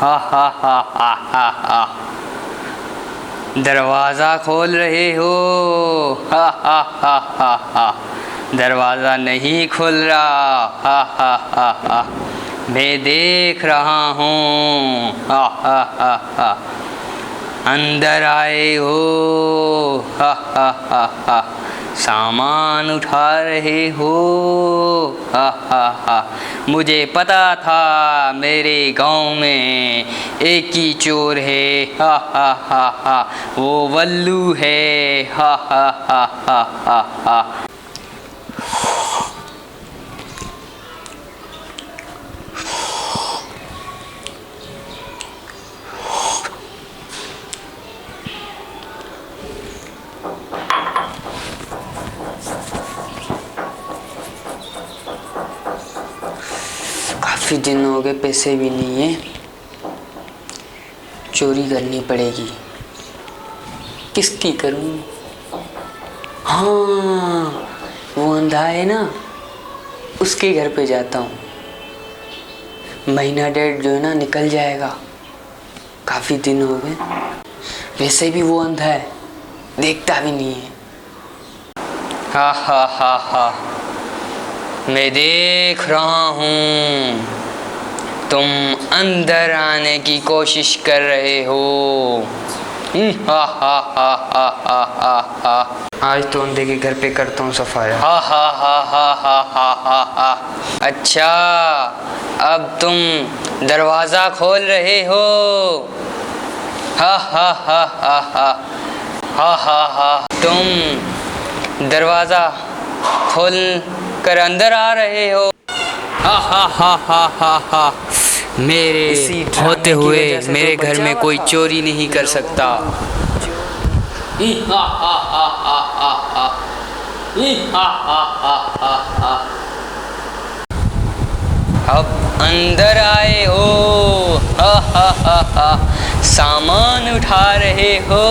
हा हा हा हा हा हा। दरवाज़ा खोल रहे हो? हा हा हा हा हा। दरवाज़ा नहीं खुल रहा। हा हा हा हा। मैं देख रहा हूँ। हा हा हा हा। अंदर आए हो? हा हा हा हा। सामान उठा रहे हो? हा हा हा। मुझे पता था मेरे गांव में एक ही चोर है। हा हा हा हा। वो वल्लू है। हा हा हा हा हा हा। काफ़ी दिन हो गए, पैसे भी नहीं है, चोरी करनी पड़ेगी। किसकी करूं? हाँ, वो अंधा है ना, उसके घर पे जाता हूँ। महीना डेढ़ जो है ना निकल जाएगा। काफ़ी दिन हो गए, वैसे भी वो अंधा है, देखता भी नहीं है। हा हा हा हा। मैं देख रहा हूँ, तुम अंदर आने की कोशिश कर रहे हो। हा हा हा हा हा हा हा। आज तो अंधे के घर पे करता हूँ सफाया। हा हा हा हा हा हा हा हा। अच्छा, अब तुम दरवाज़ा खोल रहे हो? हा हा हा हा हा। हा हा हा। तुम दरवाज़ा खोल कर अंदर आ रहे हो? हा हा हा हा हा हा। मेरे होते हुए मेरे घर में कोई चोरी नहीं कर सकता। हा हा हा हा हा हा। हा हा हा हा हा। अब अंदर आए हो? हा हा हा हा। सामान उठा रहे हो?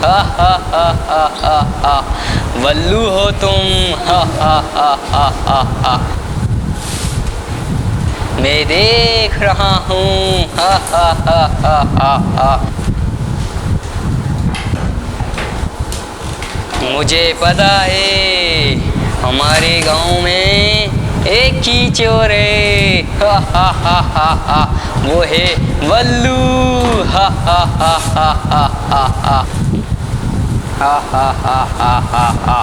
हा हा हा हा हा हा। वल्लू हो तुम? हा हा हा हा हा हा। मैं देख रहा हूँ। हा हा हा हा हा हा। मुझे पता है हमारे गांव में एक ही चोर है। हा हा हा हा हा। वो है वल्लू। हा हा हा हा हा हा हा। हा हा हा हा हा हा।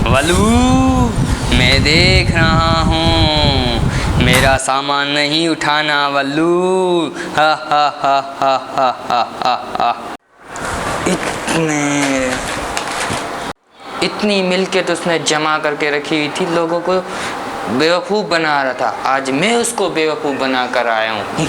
वल्लू, मैं देख रहा हूँ, मेरा सामान नहीं उठाना वल्लू। हा हा हा हा हा हा हा हा। इतनी मिल्कियत उसने जमा करके रखी हुई थी, लोगों को बेवकूफ़ बना रहा था। आज मैं उसको बेवकूफ़ बना कर आया हूँ।